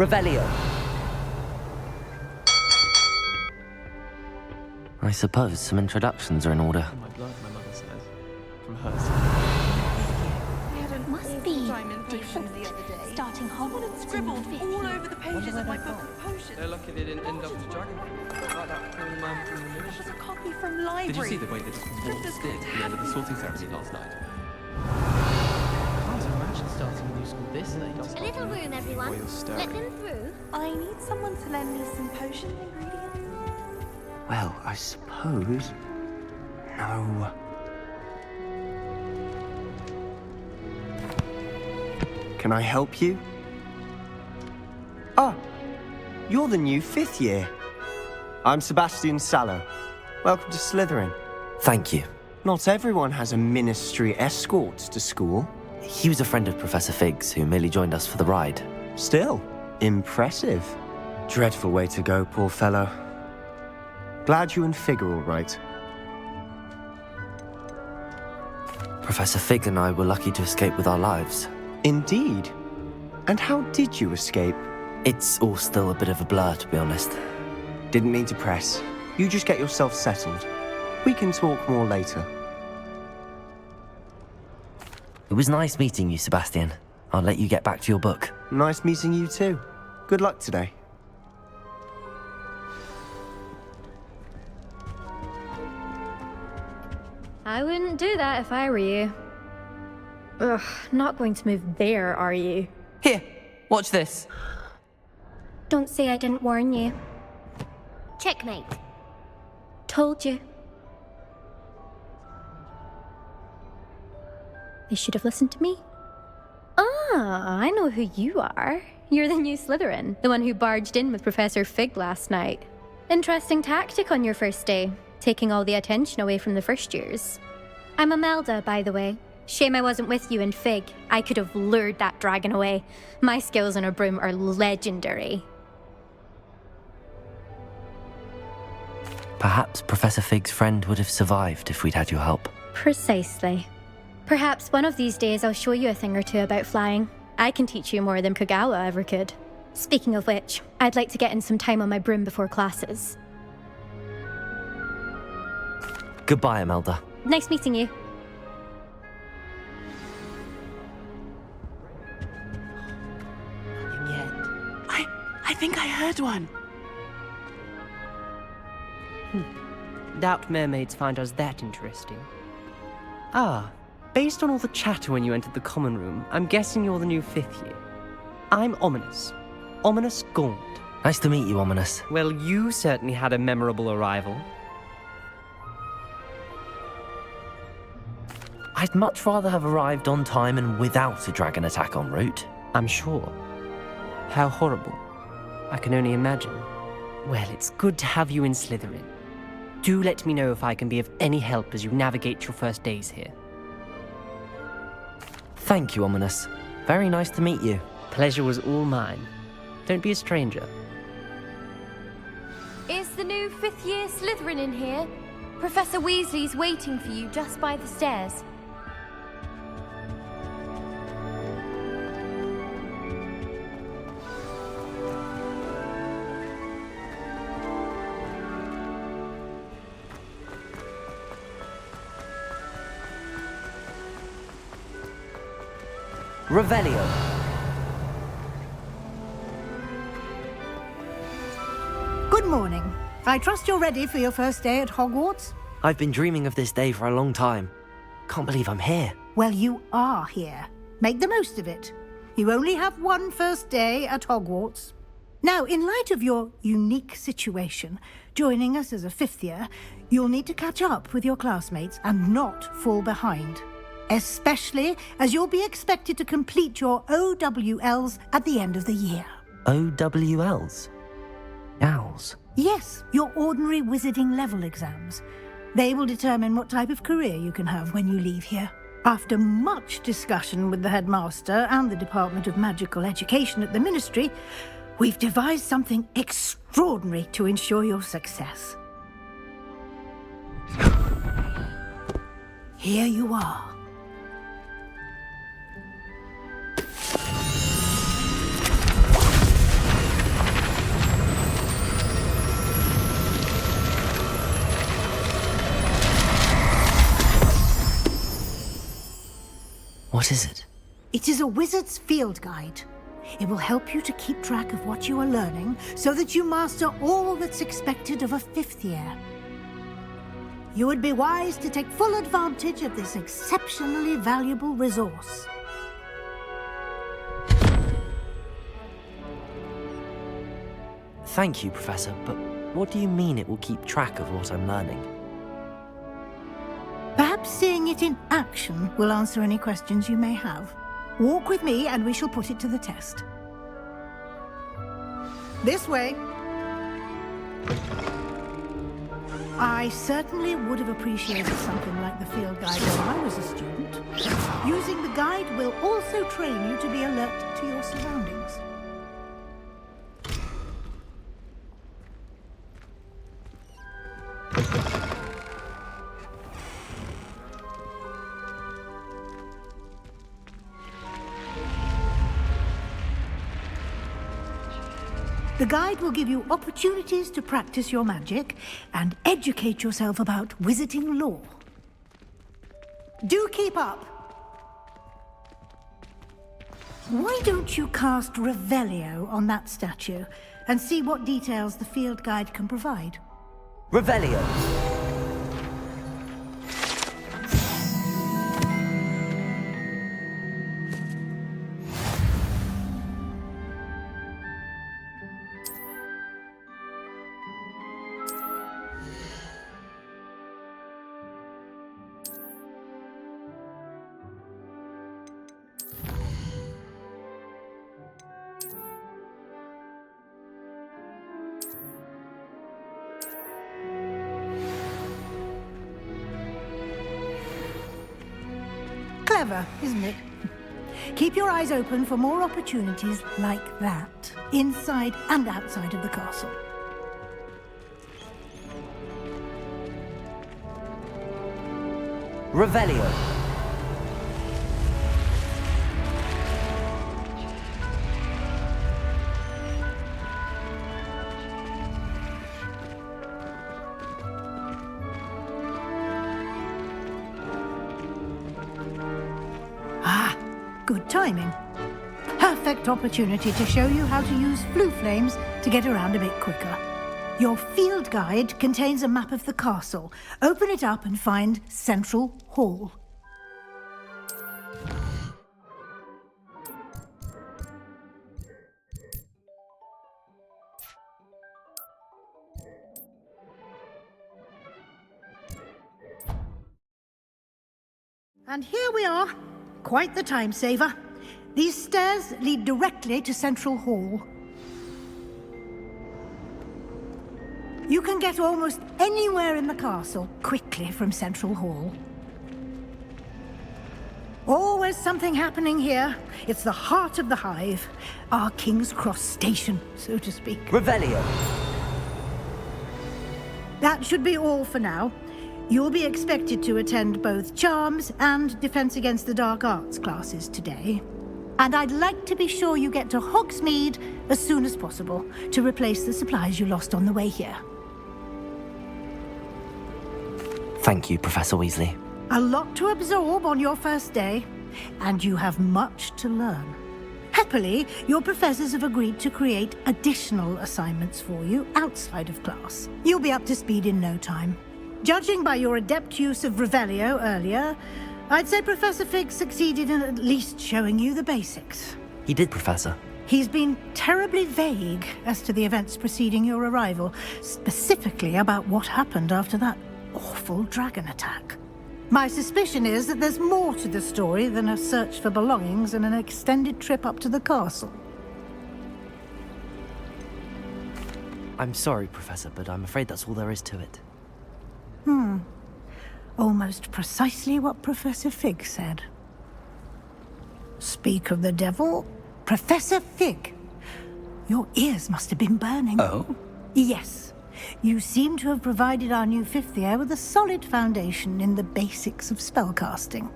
Revelio. I suppose some introductions are in order. Oh my blood, my mother says. From her side. Must be different. Starting Hogwarts Scribbled all over the pages of my book of potions. They're lucky they didn't end up as a dragon. Like that from the It was movie. a copy from library. Did you see the way that Hogwarts did at the end of the sorting ceremony last night? Can't imagine starting a new school this late. A little room, everyone. Let them through. I need someone to lend me some potion ingredients. Well, I suppose... No. Can I help you? Ah, you're the new 5th year. I'm Sebastian Sallow. Welcome to Slytherin. Thank you. Not everyone has a ministry escort to school. He was a friend of Professor Fig's who merely joined us for the ride. Still, impressive. Dreadful way to go, poor fellow. Glad you and Fig are all right. Professor Fig and I were lucky to escape with our lives. Indeed. And how did you escape? It's all still a bit of a blur, to be honest. Didn't mean to press. You just get yourself settled. We can talk more later. It was nice meeting you, Sebastian. I'll let you get back to your book. Nice meeting you too. Good luck today. I wouldn't do that if I were you. Ugh, not going to move there, are you? Here, watch this. Don't say I didn't warn you. Checkmate. Told you. They should have listened to me. Ah, I know who you are. You're the new Slytherin, the one who barged in with Professor Fig last night. Interesting tactic on your first day, taking all the attention away from the first years. I'm Imelda, by the way. Shame I wasn't with you and Fig. I could have lured that dragon away. My skills on a broom are legendary. Perhaps Professor Fig's friend would have survived if we'd had your help. Precisely. Perhaps one of these days I'll show you a thing or two about flying. I can teach you more than Kogawa ever could. Speaking of which, I'd like to get in some time on my broom before classes. Goodbye, Imelda. Nice meeting you. I think I heard one. Doubt mermaids find us that interesting. Ah, based on all the chatter when you entered the common room, I'm guessing you're the new 5th year. I'm Ominous. Ominous Gaunt. Nice to meet you, Ominous. Well, you certainly had a memorable arrival. I'd much rather have arrived on time and without a dragon attack en route. I'm sure. How horrible. I can only imagine. Well, it's good to have you in Slytherin. Do let me know if I can be of any help as you navigate your first days here. Thank you, Ominous. Very nice to meet you. Pleasure was all mine. Don't be a stranger. Is the new 5th year Slytherin in here? Professor Weasley's waiting for you just by the stairs. Revelio. Good morning. I trust you're ready for your first day at Hogwarts? I've been dreaming of this day for a long time. Can't believe I'm here. Well, you are here. Make the most of it. You only have one first day at Hogwarts. Now, in light of your unique situation, joining us as a 5th year, you'll need to catch up with your classmates and not fall behind. Especially as you'll be expected to complete your OWLs at the end of the year. OWLs? Owls? Yes, your ordinary wizarding level exams. They will determine what type of career you can have when you leave here. After much discussion with the headmaster and the Department of Magical Education at the Ministry, we've devised something extraordinary to ensure your success. Here you are. What is it? It is a wizard's field guide. It will help you to keep track of what you are learning so that you master all that's expected of a 5th year. You would be wise to take full advantage of this exceptionally valuable resource. Thank you, Professor, but what do you mean it will keep track of what I'm learning? Perhaps seeing it in action will answer any questions you may have. Walk with me and we shall put it to the test. This way. I certainly would have appreciated something like the field guide when I was a student. Using the guide will also train you to be alert to your surroundings. The guide will give you opportunities to practice your magic and educate yourself about wizarding lore. Do keep up! Why don't you cast Revelio on that statue and see what details the field guide can provide? Revelio! Clever, isn't it? Keep your eyes open for more opportunities like that, inside and outside of the castle. Revelio! Good timing. Perfect opportunity to show you how to use flue flames to get around a bit quicker. Your field guide contains a map of the castle. Open it up and find Central Hall. And here we are. Quite the time saver. These stairs lead directly to Central Hall. You can get almost anywhere in the castle quickly from Central Hall. Always something happening here. It's the heart of the hive. Our King's Cross station, so to speak. Revelio! That should be all for now. You'll be expected to attend both Charms and Defense Against the Dark Arts classes today. And I'd like to be sure you get to Hogsmeade as soon as possible to replace the supplies you lost on the way here. Thank you, Professor Weasley. A lot to absorb on your first day, and you have much to learn. Happily, your professors have agreed to create additional assignments for you outside of class. You'll be up to speed in no time. Judging by your adept use of Revelio earlier, I'd say Professor Fig succeeded in at least showing you the basics. He did, Professor. He's been terribly vague as to the events preceding your arrival, specifically about what happened after that awful dragon attack. My suspicion is that there's more to the story than a search for belongings and an extended trip up to the castle. I'm sorry, Professor, but I'm afraid that's all there is to it. Almost precisely what Professor Fig said. Speak of the devil, Professor Fig. Your ears must have been burning. Oh? Yes. You seem to have provided our new 5th year with a solid foundation in the basics of spellcasting.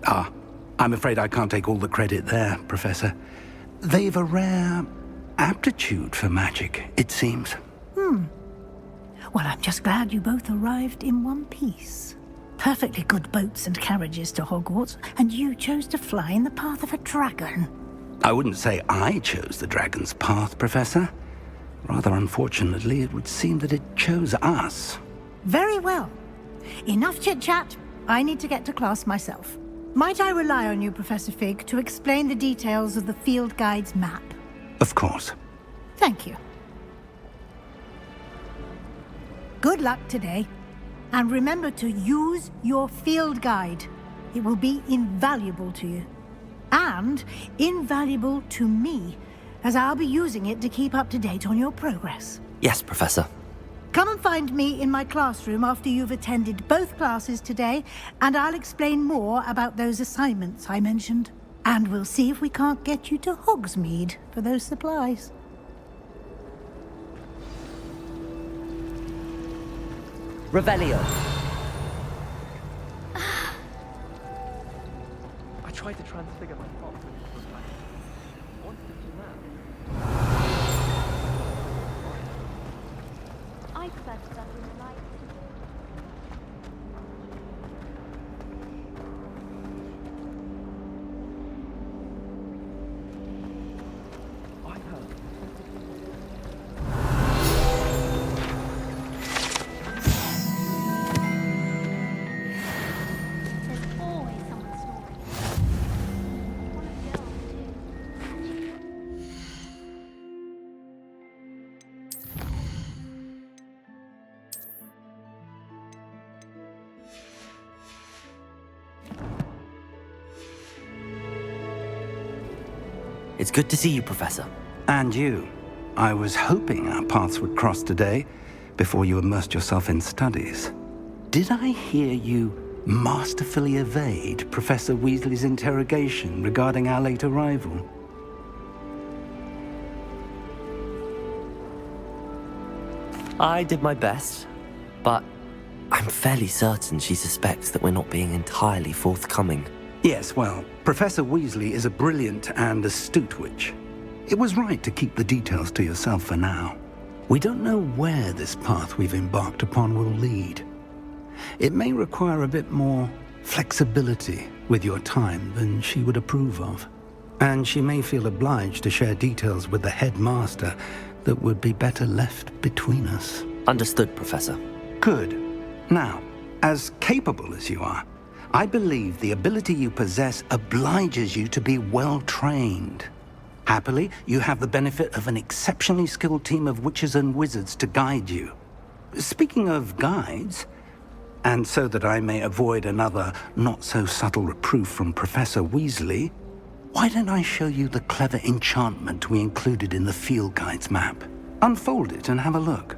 Ah, I'm afraid I can't take all the credit there, Professor. They've a rare aptitude for magic, it seems. Well, I'm just glad you both arrived in one piece. perfectly good boats and carriages to Hogwarts, and you chose to fly in the path of a dragon. I wouldn't say I chose the dragon's path, Professor. Rather unfortunately, it would seem that it chose us. Very well. Enough chit-chat. I need to get to class myself. Might I rely on you, Professor Fig, to explain the details of the field guide's map? Of course. Thank you. Good luck today. And remember to use your field guide. It will be invaluable to you. And invaluable to me, as I'll be using it to keep up to date on your progress. Yes, Professor. Come and find me in my classroom after you've attended both classes today, and I'll explain more about those assignments I mentioned. And we'll see if we can't get you to Hogsmeade for those supplies. Revelio. I tried to transfigure my thoughts into a black. What's the plan? I prefer stuff in the light. I heard. There's always someone snoring. One of the girls, too. It's good to see you, Professor. And you. I was hoping our paths would cross today, before you immersed yourself in studies. Did I hear you masterfully evade Professor Weasley's interrogation regarding our late arrival? I did my best, but I'm fairly certain she suspects that we're not being entirely forthcoming. Yes, well, Professor Weasley is a brilliant and astute witch. It was right to keep the details to yourself for now. We don't know where this path we've embarked upon will lead. It may require a bit more flexibility with your time than she would approve of. And she may feel obliged to share details with the headmaster that would be better left between us. Understood, Professor. Good. Now, as capable as you are, I believe the ability you possess obliges you to be well trained. Happily, you have the benefit of an exceptionally skilled team of witches and wizards to guide you. Speaking of guides, and so that I may avoid another not-so-subtle reproof from Professor Weasley, why don't I show you the clever enchantment we included in the field guide's map? Unfold it and have a look.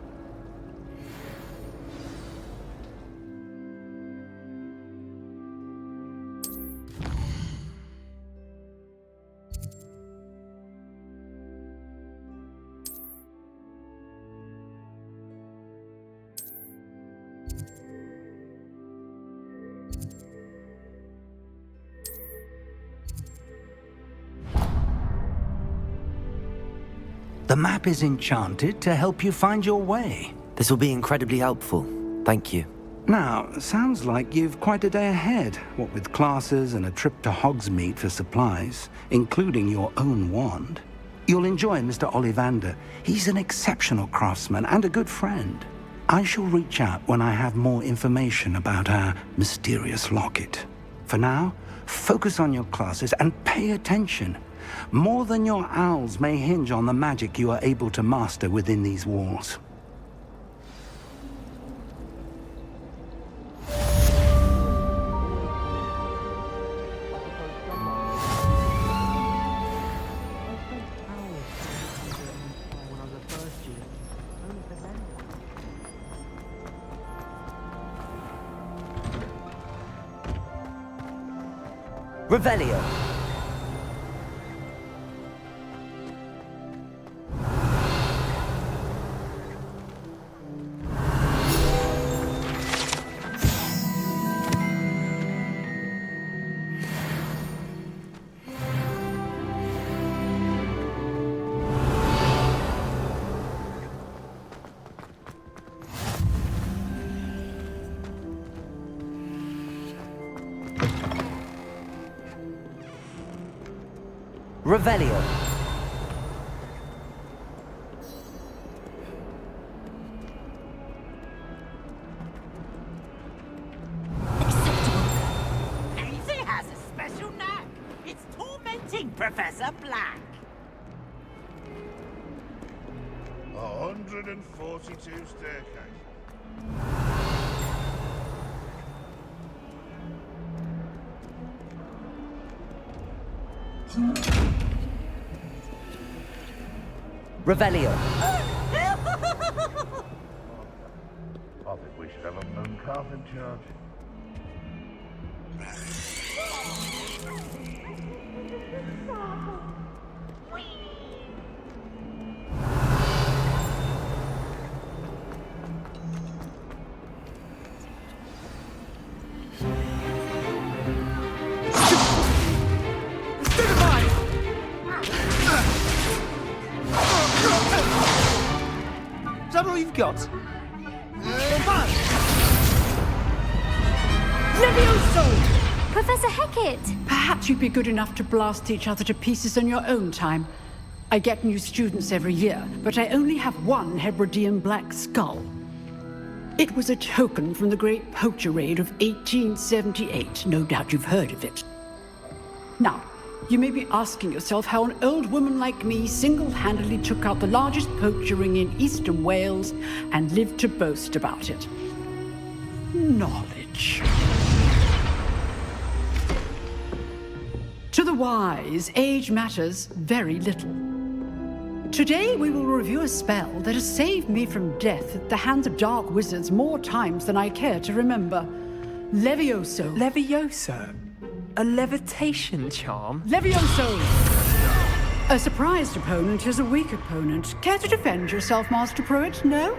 The map is enchanted to help you find your way. This will be incredibly helpful. Thank you. Now, sounds like you've quite a day ahead, what with classes and a trip to Hogsmeade for supplies, including your own wand. You'll enjoy Mr. Ollivander. He's an exceptional craftsman and a good friend. I shall reach out when I have more information about our mysterious locket. For now, focus on your classes and pay attention. More than your owls may hinge on the magic you are able to master within these walls. Revelio. Revelio. Daisy has a special knack. It's tormenting Professor Black. 142 staircases. Revelio. I think we should have a moon calf in charge. Is that all you've got? Levioso! Professor Hecat! Perhaps you'd be good enough to blast each other to pieces on your own time. I get new students every year, but I only have one Hebridean black skull. It was a token from the Great Poacher Raid of 1878. No doubt you've heard of it. Now, you may be asking yourself how an old woman like me single-handedly took out the largest poacher ring in eastern Wales and lived to boast about it. Knowledge. To the wise, age matters very little. Today we will review a spell that has saved me from death at the hands of dark wizards more times than I care to remember. Levioso. Levioso? A levitation charm? Levioso! A surprised opponent is a weak opponent. Care to defend yourself, Master Pruitt? No?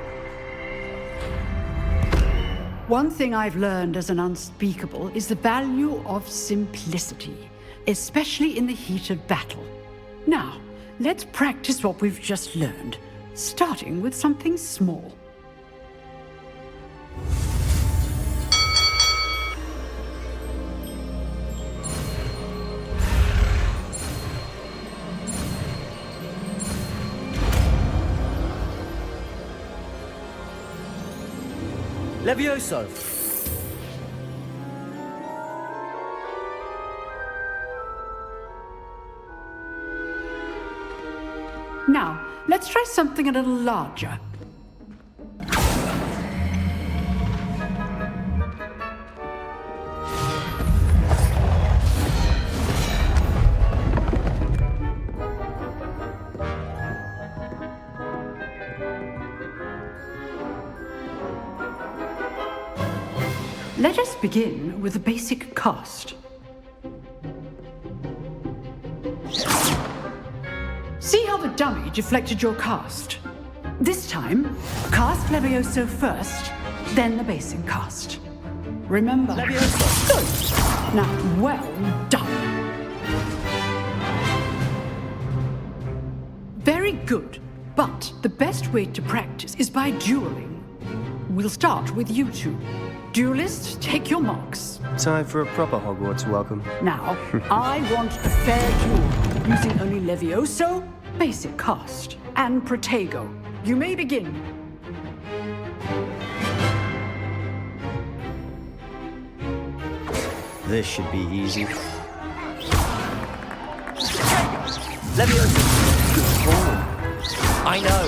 One thing I've learned as an unspeakable is the value of simplicity, especially in the heat of battle. Now, let's practice what we've just learned, starting with something small. Levioso. Now, let's try something a little larger. Let us begin with the basic cast. See how the dummy deflected your cast? This time, cast Levioso first, then the basic cast. Remember? Levioso. Good. Now, well done. Very good. But the best way to practice is by dueling. We'll start with you two. Duelists, take your marks. Time for a proper Hogwarts welcome. Now, I want a fair duel, using only Levioso, basic cast, and Protego. You may begin. This should be easy. Levioso. Good form. I know.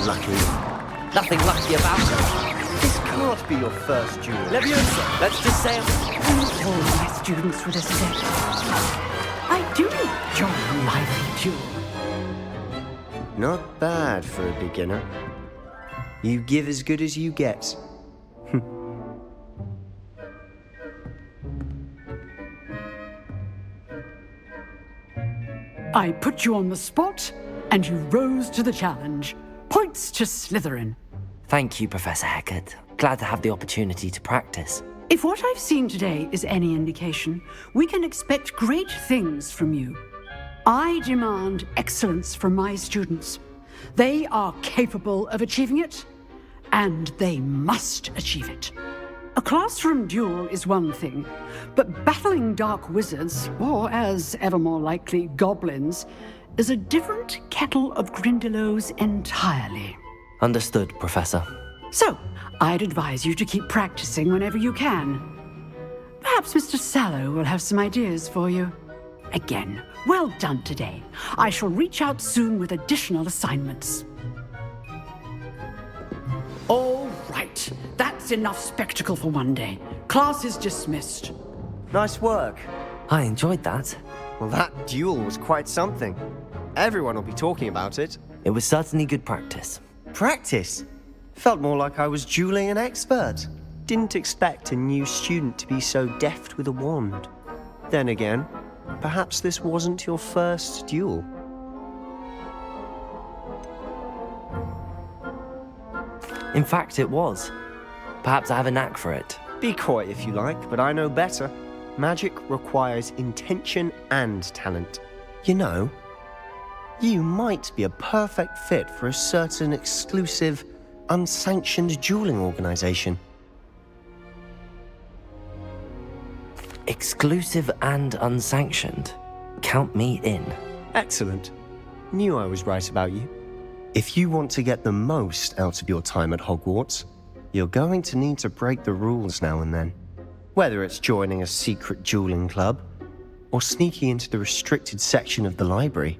Lucky. Nothing lucky about it. This can't be your first duel. Levioso. Let's just say All my students would accept. I do enjoy a lively duel. Not bad for a beginner. You give as good as you get. I put you on the spot, and you rose to the challenge. Points to Slytherin. Thank you, Professor Hecat. Glad to have the opportunity to practice. If what I've seen today is any indication, we can expect great things from you. I demand excellence from my students. They are capable of achieving it, and they must achieve it. A classroom duel is one thing, but battling dark wizards, or as ever more likely, goblins, is a different kettle of Grindylows entirely. Understood, Professor. So, I'd advise you to keep practicing whenever you can. Perhaps Mr. Sallow will have some ideas for you. Again, well done today. I shall reach out soon with additional assignments. All right, that's enough spectacle for one day. Class is dismissed. Nice work. I enjoyed that. Well, that duel was quite something. Everyone will be talking about it. It was certainly good practice. Practice? Felt more like I was dueling an expert. Didn't expect a new student to be so deft with a wand. Then again, perhaps this wasn't your first duel. In fact, it was. Perhaps I have a knack for it. Be coy if you like, but I know better. Magic requires intention and talent. You know, you might be a perfect fit for a certain exclusive, unsanctioned dueling organization. Exclusive and unsanctioned. Count me in. Excellent. Knew I was right about you. If you want to get the most out of your time at Hogwarts, you're going to need to break the rules now and then. Whether it's joining a secret dueling club, or sneaking into the restricted section of the library,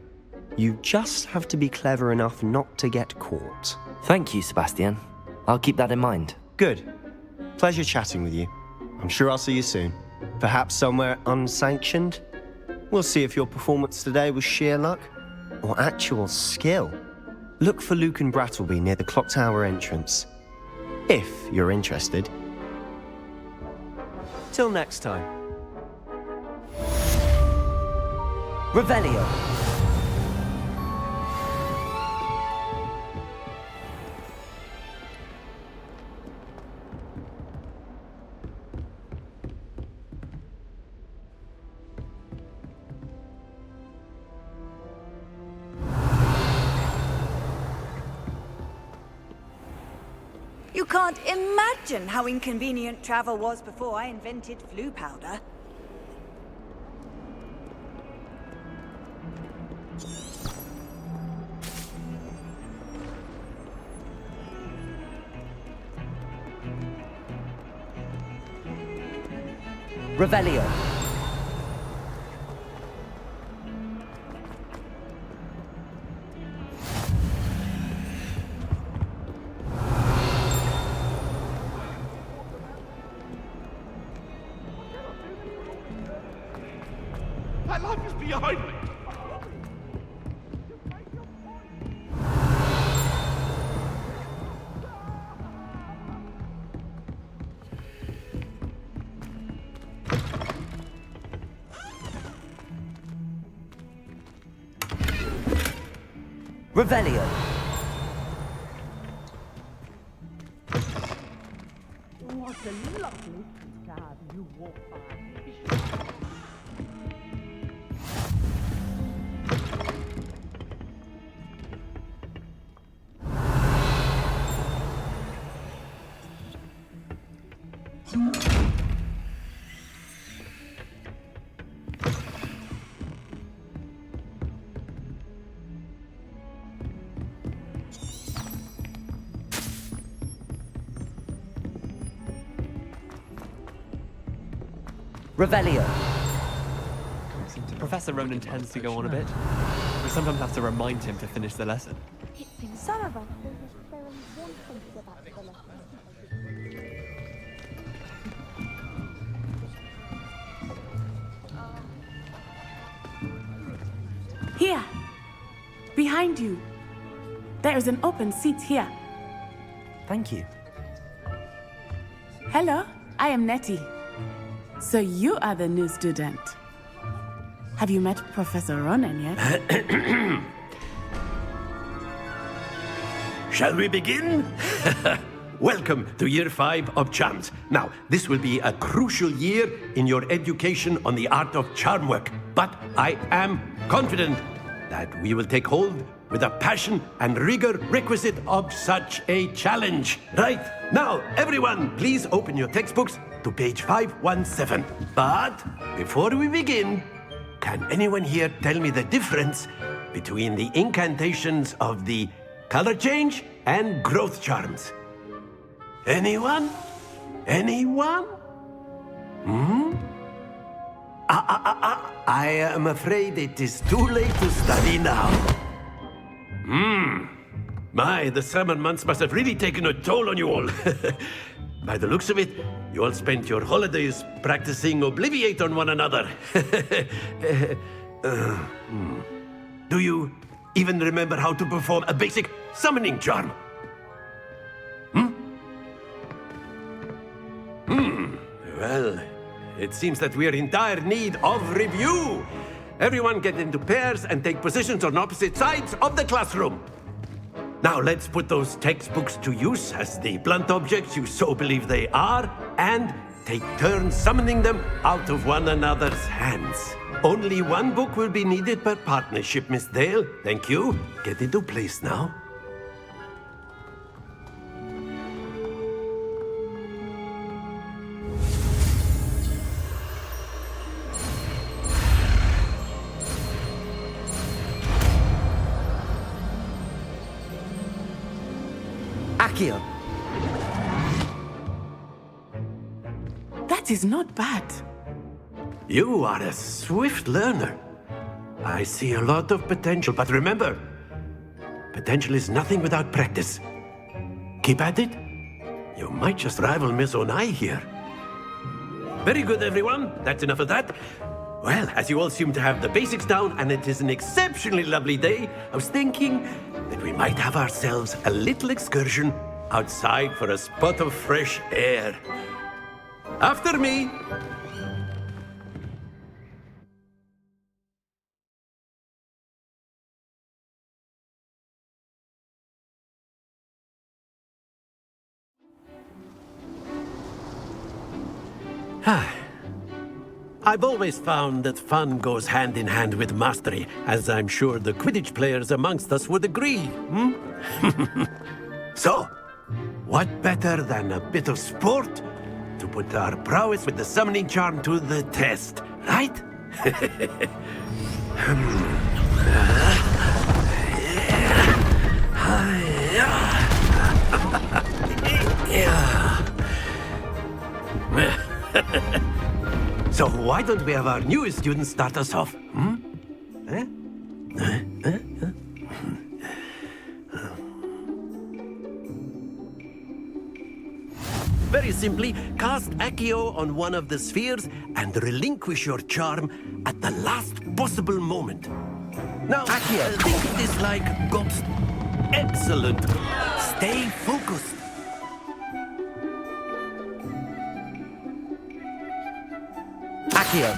you just have to be clever enough not to get caught. Thank you, Sebastian. I'll keep that in mind. Good. Pleasure chatting with you. I'm sure I'll see you soon. Perhaps somewhere unsanctioned? We'll see if your performance today was sheer luck or actual skill. Look for Luke and Brattleby near the clock tower entrance, if you're interested. Till next time. Revelio. You can't imagine how inconvenient travel was before I invented flu powder. Revelio. My life is behind me. Revelio. What a lovely cab you walk by. Revelio. Professor Ronan tends to go on a bit. We sometimes have to remind him to finish the lesson. Some of us don't necessarily want him to go back to the lesson. Here. Behind you. There is an open seat here. Thank you. Hello, I am Nettie. So you are the new student. Have you met Professor Ronan yet? Shall we begin? Welcome to Year 5 of Charms. Now, this will be a crucial year in your education on the art of charm work, but I am confident that we will take hold with the passion and rigor requisite of such a challenge. Right, now, everyone, please open your textbooks to page 517. But before we begin, can anyone here tell me the difference between the incantations of the color change and growth charms? Anyone? Anyone? I am afraid it is too late to study now. My, the summer months must have really taken a toll on you all. By the looks of it, you all spent your holidays practicing Obliviate on one another. Do you even remember how to perform a basic summoning charm? Well, it seems that we are in dire need of review. Everyone get into pairs and take positions on opposite sides of the classroom. Now let's put those textbooks to use as the blunt objects you so believe they are, and take turns summoning them out of one another's hands. Only one book will be needed per partnership, Miss Dale. Thank you. Get into place now. Accio. That is not bad. You are a swift learner. I see a lot of potential, but remember, potential is nothing without practice. Keep at it. You might just rival Miss Onai here. Very good, everyone. That's enough of that. Well, as you all seem to have the basics down, and it is an exceptionally lovely day, I was thinking that we might have ourselves a little excursion outside for a spot of fresh air. After me. I've always found that fun goes hand in hand with mastery, as I'm sure the Quidditch players amongst us would agree. So, what better than a bit of sport to put our prowess with the summoning charm to the test, right? So why don't we have our newest student start us off? Very simply, cast Accio on one of the spheres and relinquish your charm at the last possible moment. Now, Accio, think of this like Ghost. Excellent. Stay focused. Accio.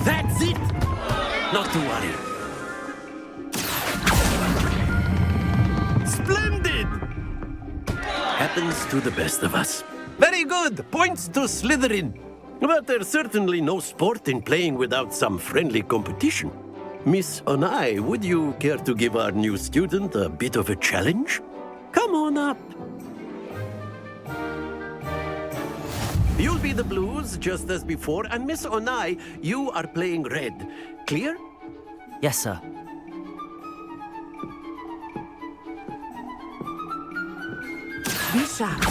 That's it! Not to worry. Splendid! Happens to the best of us. Very good! Points to Slytherin. But there's certainly no sport in playing without some friendly competition. Miss Onai, would you care to give our new student a bit of a challenge? Come on up. You'll be the blues, just as before, and Miss Onai, you are playing red. Clear? Yes, sir. Be sharp.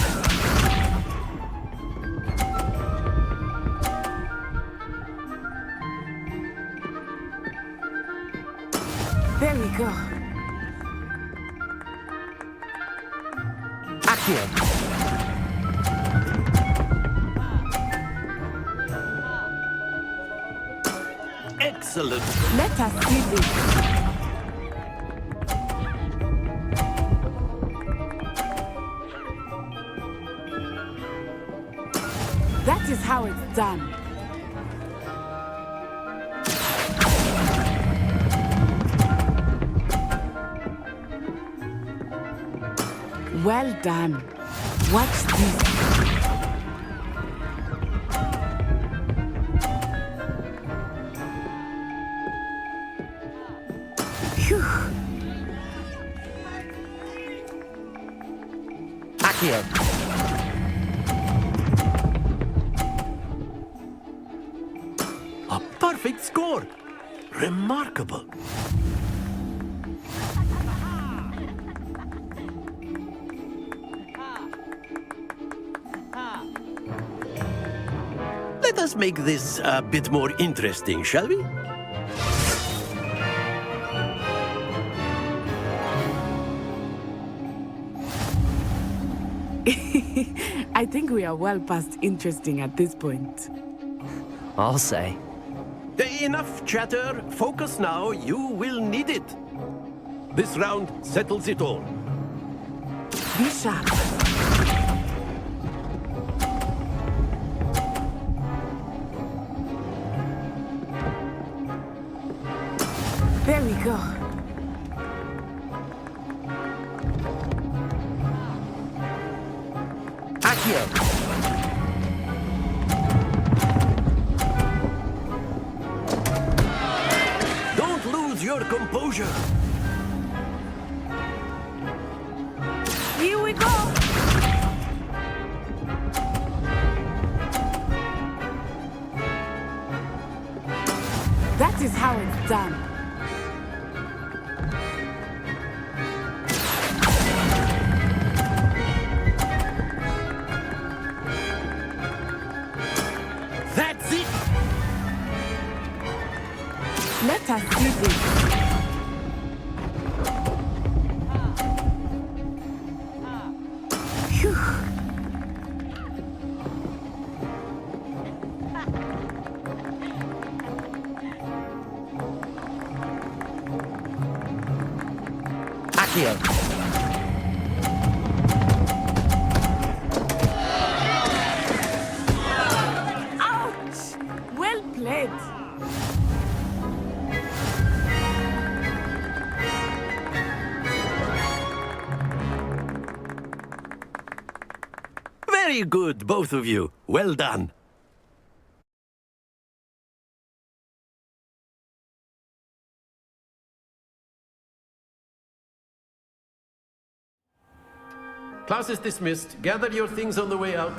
There we go. Accio. Excellent. Let us see this. That is how it's done. Well done. Watch this. Accio. A perfect score! Remarkable! Let us make this a bit more interesting, shall we? I think we are well past interesting at this point. I'll say. Enough chatter. Focus now. You will need it. This round settles it all. Be sharp. There we go. Accio. Don't lose your composure. Here we go. That is how it's done. That's it. Let us do this. Phew. Accio. Ouch! Well played. Very good, both of you. Well done. Class is dismissed. Gather your things on the way out.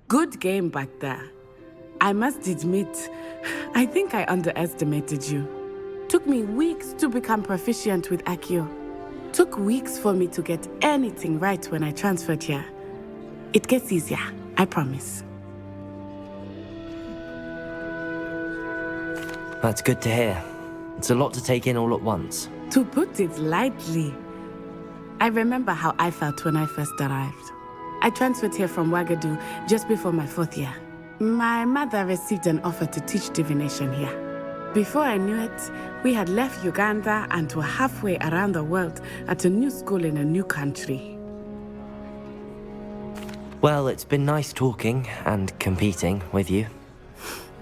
Good game back there. I must admit, I think I underestimated you. Took me weeks to become proficient with Accio. Took weeks for me to get anything right when I transferred here. It gets easier, I promise. That's good to hear. It's a lot to take in all at once. To put it lightly, I remember how I felt when I first arrived. I transferred here from Wagadu just before my 4th year. My mother received an offer to teach divination here. Before I knew it, we had left Uganda and were halfway around the world at a new school in a new country. Well, it's been nice talking and competing with you.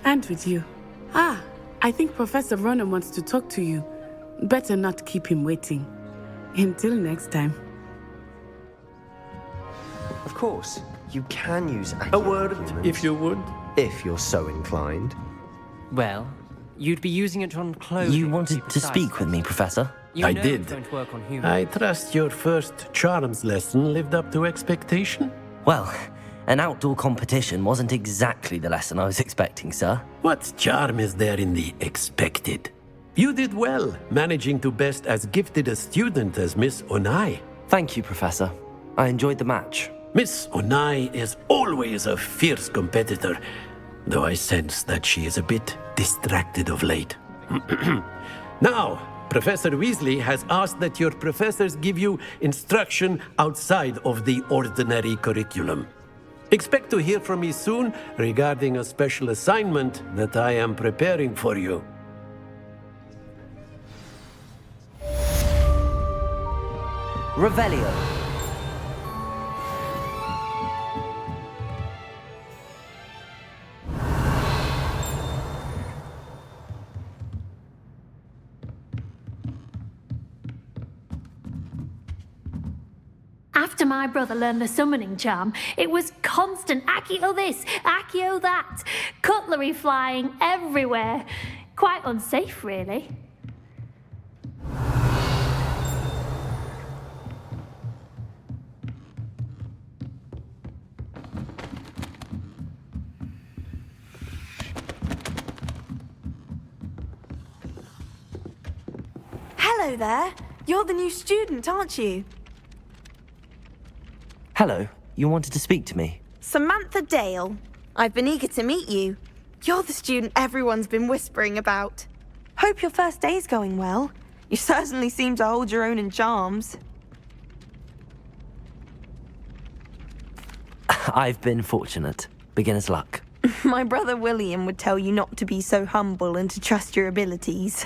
And with you. Ah, I think Professor Ronan wants to talk to you. Better not keep him waiting. Until next time. Of course, you can use A word, if you would. If you're so inclined. Well, you'd be using it on clothing. You wanted to speak with me, Professor? You I know did. it won't work on humans. I trust your first charms lesson lived up to expectation? Well, an outdoor competition wasn't exactly the lesson I was expecting, sir. What charm is there in the expected? You did well, managing to best as gifted a student as Miss Onai. Thank you, Professor. I enjoyed the match. Miss Onai is always a fierce competitor, though I sense that she is a bit distracted of late. Now, Professor Weasley has asked that your professors give you instruction outside of the ordinary curriculum. Expect to hear from me soon regarding a special assignment that I am preparing for you. Revelio. After my brother learned the summoning charm, it was constant Accio this, Accio that, cutlery flying everywhere. Quite unsafe, really. Hello there. You're the new student, aren't you? Hello, you wanted to speak to me? Samantha Dale. I've been eager to meet you. You're the student everyone's been whispering about. Hope your first day's going well. You certainly seem to hold your own in charms. I've been fortunate. Beginner's luck. My brother William would tell you not to be so humble and to trust your abilities.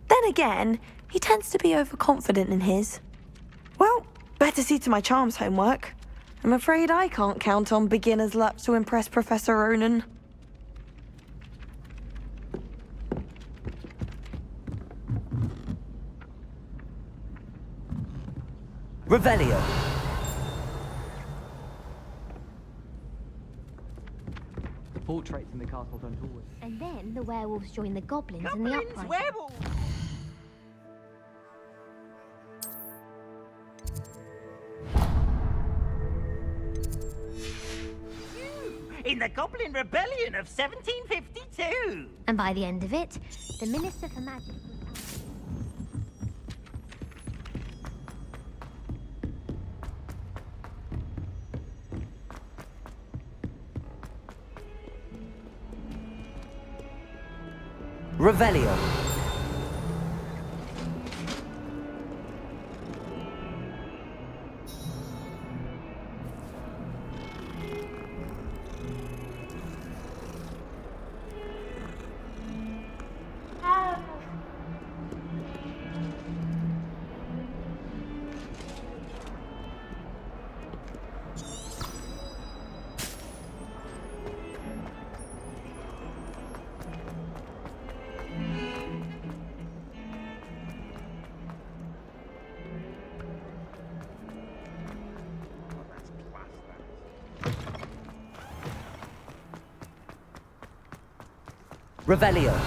Then again, he tends to be overconfident in his. Well, better see to my charms homework. I'm afraid I can't count on beginner's luck to impress Professor Ronan. Revelio. Portraits in the castle don't always. And then the werewolves join the goblins in the Goblins, uprising. werewolves! In the Goblin Rebellion of 1752! And by the end of it, the Minister for Magic was... Revelio. Revelio.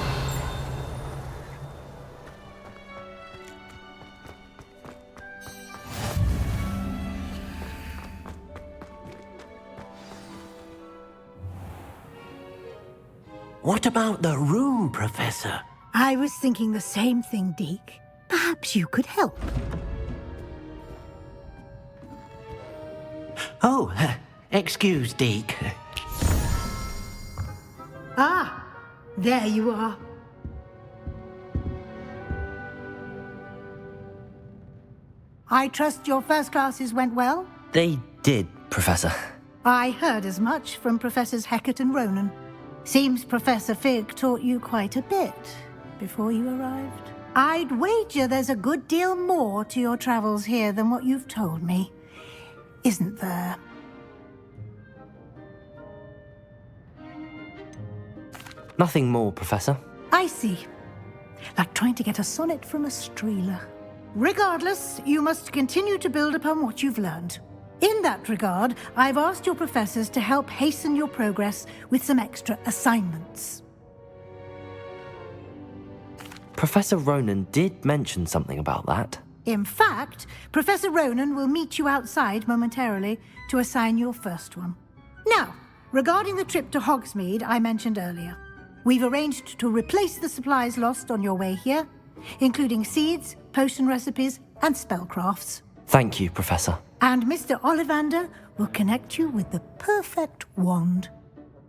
What about the room, Professor? I was thinking the same thing, Deke. Perhaps you could help. Oh, excuse, Deke. Ah, there you are. I trust your first classes went well? They did, Professor. I heard as much from Professors Hecat and Ronan. Seems Professor Fig taught you quite a bit before you arrived. I'd wager there's a good deal more to your travels here than what you've told me. Isn't there? Nothing more, Professor. I see. Like trying to get a sonnet from a streeler. Regardless, you must continue to build upon what you've learned. In that regard, I've asked your professors to help hasten your progress with some extra assignments. Professor Ronan did mention something about that. In fact, Professor Ronan will meet you outside momentarily to assign your first one. Now, regarding the trip to Hogsmeade I mentioned earlier, we've arranged to replace the supplies lost on your way here, including seeds, potion recipes, and spellcrafts. Thank you, Professor. And Mr. Ollivander will connect you with the perfect wand.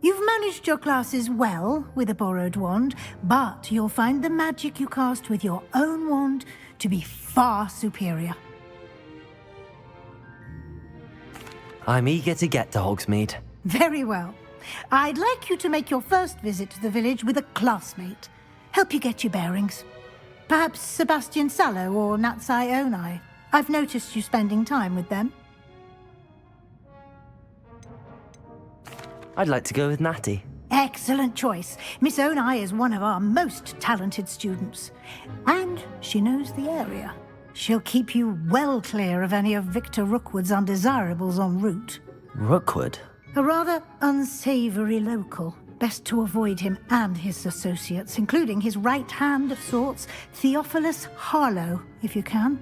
You've managed your classes well with a borrowed wand, but you'll find the magic you cast with your own wand to be far superior. I'm eager to get to Hogsmeade. Very well. I'd like you to make your first visit to the village with a classmate. Help you get your bearings. Perhaps Sebastian Sallow or Natsai Onai. I've noticed you spending time with them. I'd like to go with Natty. Excellent choice. Miss Onai is one of our most talented students. And she knows the area. She'll keep you well clear of any of Victor Rookwood's undesirables en route. Rookwood? A rather unsavory local. Best to avoid him and his associates, including his right hand of sorts, Theophilus Harlow, if you can.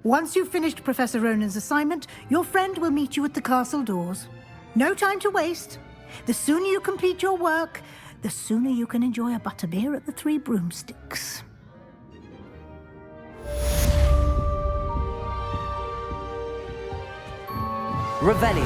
Once you've finished Professor Ronan's assignment, your friend will meet you at the castle doors. No time to waste. The sooner you complete your work, the sooner you can enjoy a butterbeer at the Three Broomsticks. Revelio.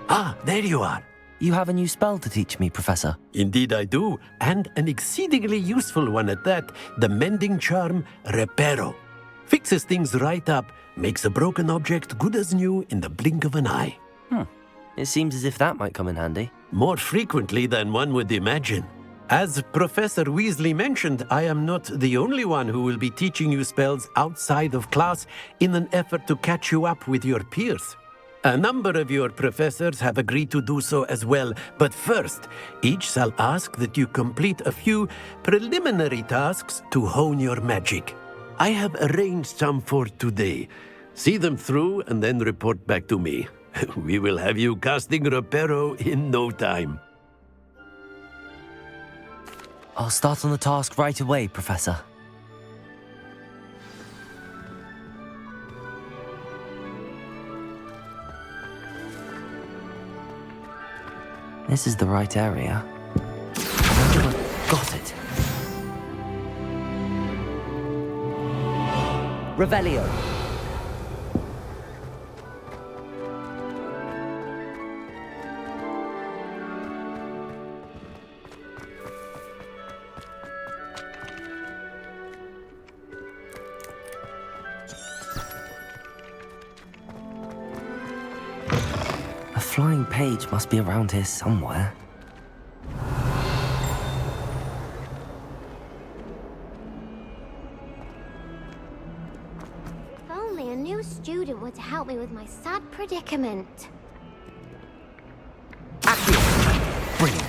Ah, there you are. You have a new spell to teach me, Professor. Indeed I do, and an exceedingly useful one at that, the mending charm Reparo. Fixes things right up, makes a broken object good as new in the blink of an eye. It seems as if that might come in handy. More frequently than one would imagine. As Professor Weasley mentioned, I am not the only one who will be teaching you spells outside of class in an effort to catch you up with your peers. A number of your professors have agreed to do so as well, but first, each shall ask that you complete a few preliminary tasks to hone your magic. I have arranged some for today. See them through and then report back to me. We will have you casting Reparo in no time. I'll start on the task right away, Professor. This is the right area. I wonder what got it. Revelio. A flying page must be around here somewhere. If only a new student were to help me with my sad predicament. Brilliant.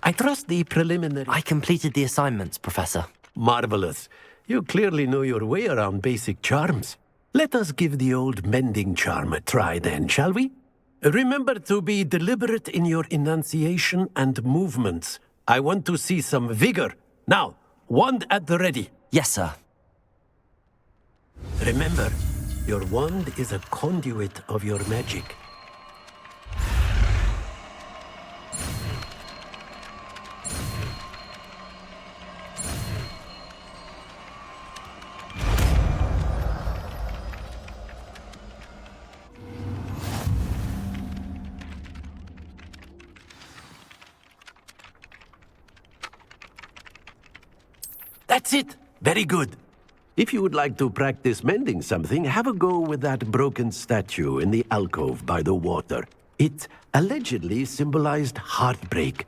I trust the preliminary... I completed the assignments, Professor. Marvelous. You clearly know your way around basic charms. Let us give the old mending charm a try then, shall we? Remember to be deliberate in your enunciation and movements. I want to see some vigor. Now, wand at the ready. Yes, sir. Remember, your wand is a conduit of your magic. That's it! Very good. If you would like to practice mending something, have a go with that broken statue in the alcove by the water. It allegedly symbolized heartbreak.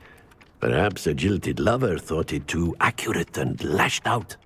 Perhaps a jilted lover thought it too accurate and lashed out.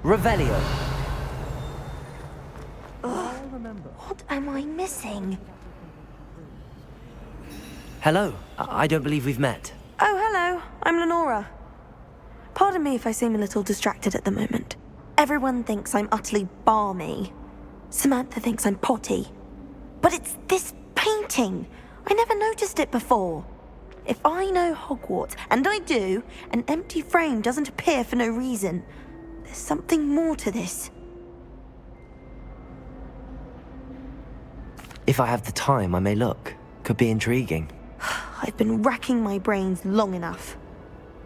Revelio. What am I missing? Hello. I don't believe we've met. Oh, hello. I'm Lenora. Pardon me if I seem a little distracted at the moment. Everyone thinks I'm utterly balmy. Samantha thinks I'm potty. But it's this painting. I never noticed it before. If I know Hogwarts, and I do, an empty frame doesn't appear for no reason. There's something more to this. If I have the time, I may look. Could be intriguing. I've been racking my brains long enough.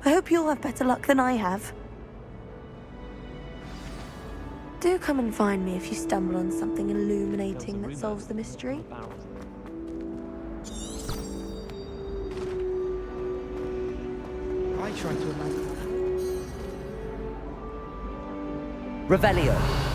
I hope you'll have better luck than I have. Do come and find me if you stumble on something illuminating that solves the mystery. I try to imagine. Revelio.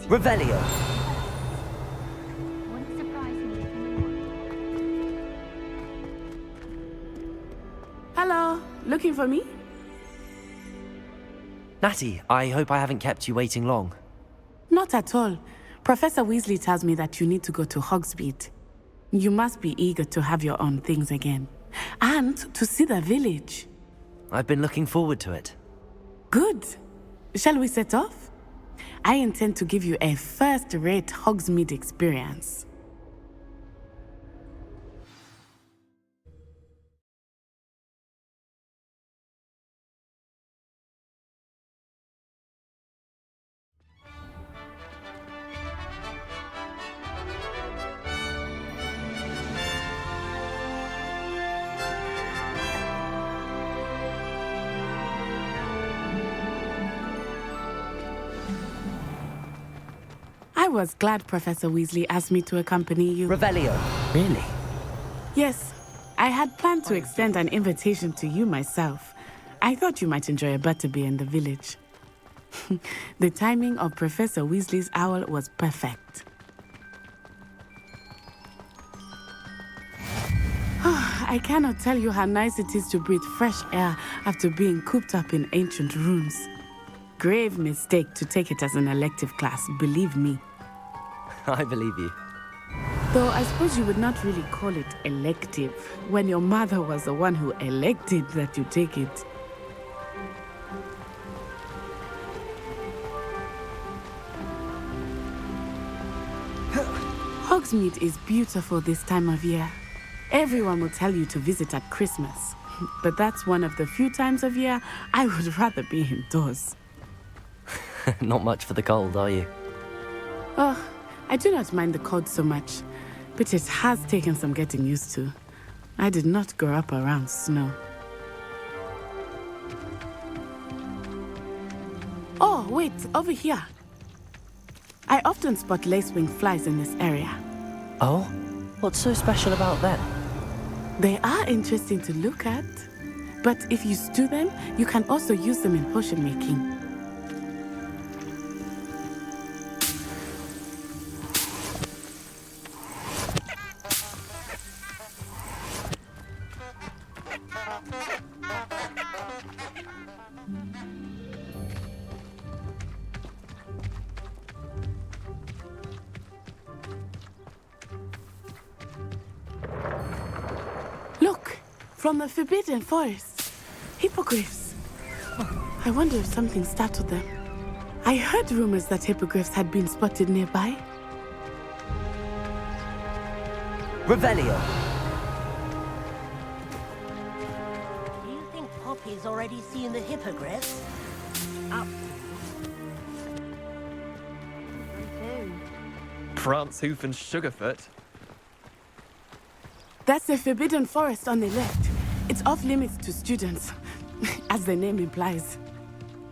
Revelio. Hello, looking for me? Natty, I hope I haven't kept you waiting long. Not at all. Professor Weasley tells me that you need to go to Hogsmeade. You must be eager to have your own things again. And to see the village. I've been looking forward to it. Good. Shall we set off? I intend to give you a first-rate Hogsmeade experience. I was glad Professor Weasley asked me to accompany you. Revelio. Really? Yes. I had planned to extend an invitation to you myself. I thought you might enjoy a butterbeer in the village. The timing of Professor Weasley's owl was perfect. I cannot tell you how nice it is to breathe fresh air after being cooped up in ancient rooms. Grave mistake to take it as an elective class, believe me. I believe you. Though I suppose you would not really call it elective when your mother was the one who elected that you take it. Hogsmeade is beautiful this time of year. Everyone will tell you to visit at Christmas, but that's one of the few times of year I would rather be indoors. Not much for the cold, are you? Oh, I do not mind the cold so much, but it has taken some getting used to. I did not grow up around snow. Oh, wait, over here. I often spot lacewing flies in this area. Oh? What's so special about them? They are interesting to look at, but if you stew them, you can also use them in potion making. Look, from the Forbidden Forest. Hippogriffs. I wonder if something startled them. I heard rumors that hippogriffs had been spotted nearby. Revelio. Do you think Poppy's already seen the hippogriffs? Up. Prance, Hoof, and Sugarfoot. That's the Forbidden Forest on the left. It's off limits to students, as the name implies.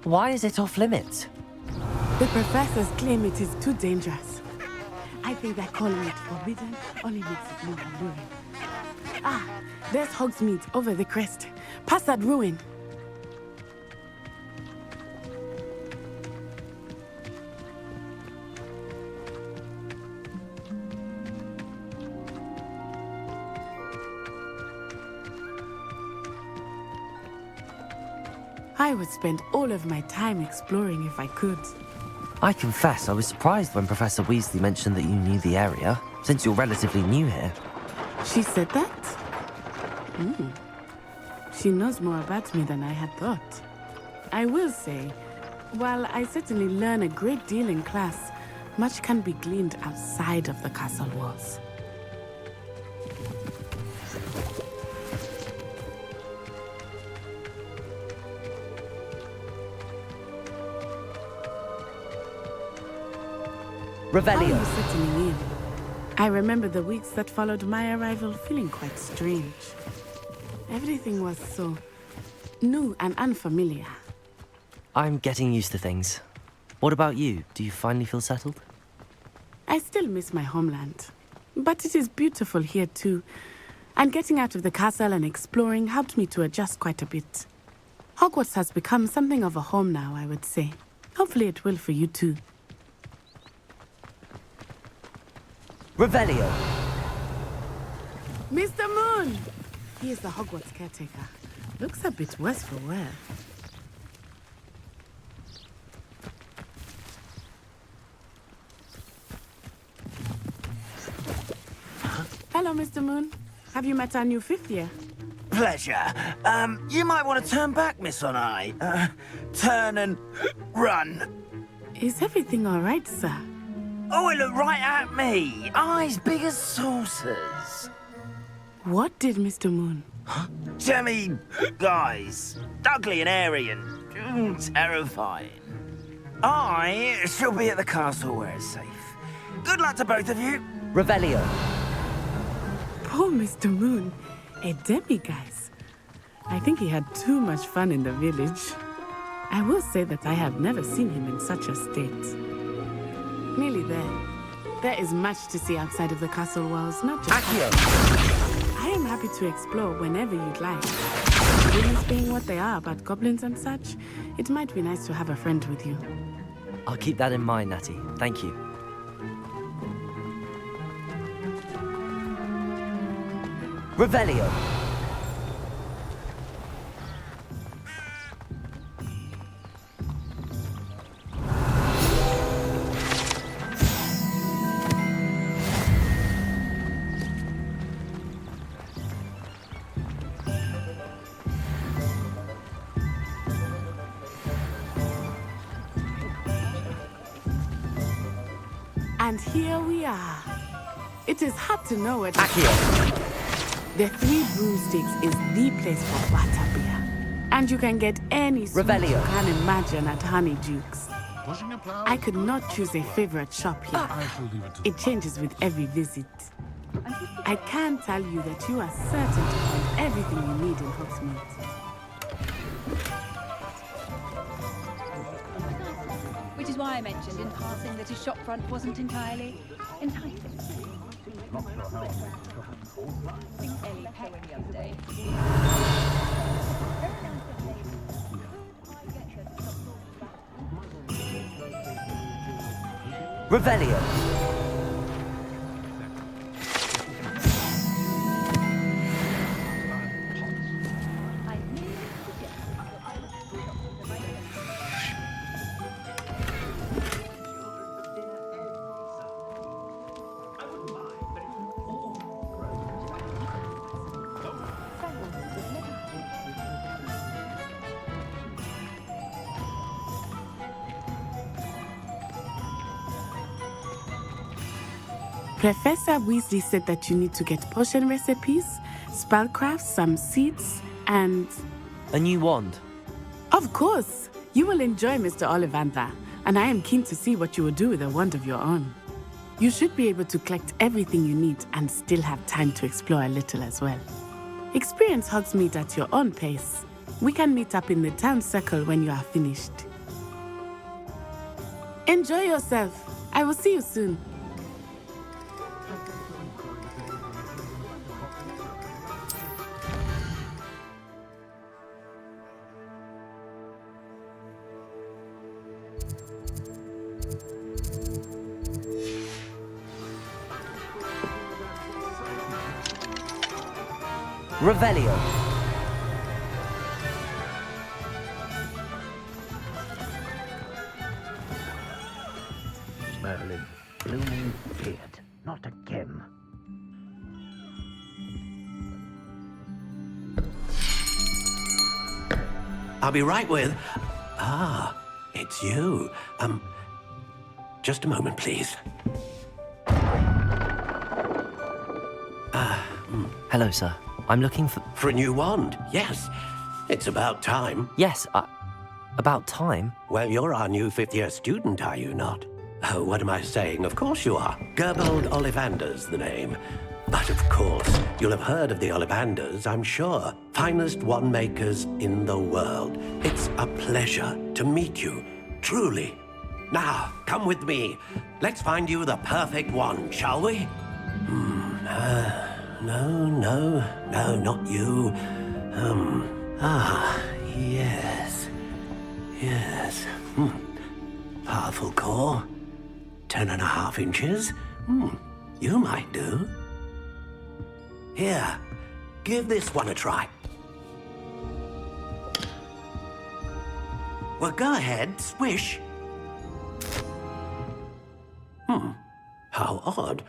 Why is it off limits? The professors claim it is too dangerous. I think that calling it forbidden only makes it more alluring. Ah, there's Hogsmeade over the crest. Past that ruin. I would spend all of my time exploring if I could. I confess I was surprised when Professor Weasley mentioned that you knew the area, since you're relatively new here. She said that? She knows more about me than I had thought. I will say, while I certainly learn a great deal in class, much can be gleaned outside of the castle walls. Revelio. How are you settling in? I remember the weeks that followed my arrival feeling quite strange. Everything was so new and unfamiliar. I'm getting used to things. What about you? Do you finally feel settled? I still miss my homeland, but it is beautiful here too. And getting out of the castle and exploring helped me to adjust quite a bit. Hogwarts has become something of a home now, I would say. Hopefully it will for you too. Revelio. Mr. Moon! He is the Hogwarts caretaker. Looks a bit worse for wear. Hello, Mr. Moon. Have you met our new fifth year? Pleasure. You might want to turn back, Miss On-Eye. Turn and run. Is everything all right, sir? Oh, it looked right at me. Eyes big as saucers. What did Mr. Moon? Jemmy, guys. Ugly and airy and terrifying. I shall be at the castle where it's safe. Good luck to both of you. Revelio. Poor Mr. Moon. A demi-guise. I think he had too much fun in the village. I will say that I have never seen him in such a state. Nearly there. There is much to see outside of the castle walls, not just... Accio! I am happy to explore whenever you'd like. Rumors being what they are about goblins and such, it might be nice to have a friend with you. I'll keep that in mind, Natty. Thank you. Revelio. And here we are. It is hard to know what... Accio. The Three Broomsticks is the place for butterbeer. And you can get any sweet Revelio. you can imagine at Honeydukes. I could not choose a favorite shop here. It changes with every visit. I can tell you that you are certain to find everything you need in Hogsmeade. Which is why I mentioned in passing that his shopfront wasn't entirely enticing. Not sure how Ellie Peck the other day. Revelio. Professor Weasley said that you need to get potion recipes, spellcrafts, some seeds, and... A new wand. Of course! You will enjoy Mr. Ollivander, and I am keen to see what you will do with a wand of your own. You should be able to collect everything you need and still have time to explore a little as well. Experience Hogsmeade at your own pace. We can meet up in the town circle when you are finished. Enjoy yourself. I will see you soon. Revelio. Merlin. Blooming beard. Not again. I'll be right with... Ah, it's you. Just a moment, please. Hello, sir. I'm looking for... For a new wand, yes. It's about time. Yes, about time? Well, you're our new fifth-year student, are you not? Oh, what am I saying? Of course you are. Hogsmeade Ollivanders, the name. But of course, you'll have heard of the Ollivanders, I'm sure. Finest wand makers in the world. It's a pleasure to meet you, truly. Now, come with me. Let's find you the perfect wand, shall we? No, not you. Yes. Powerful core. 10.5 inches. You might do. Here, give this one a try. Well, go ahead, swish. How odd.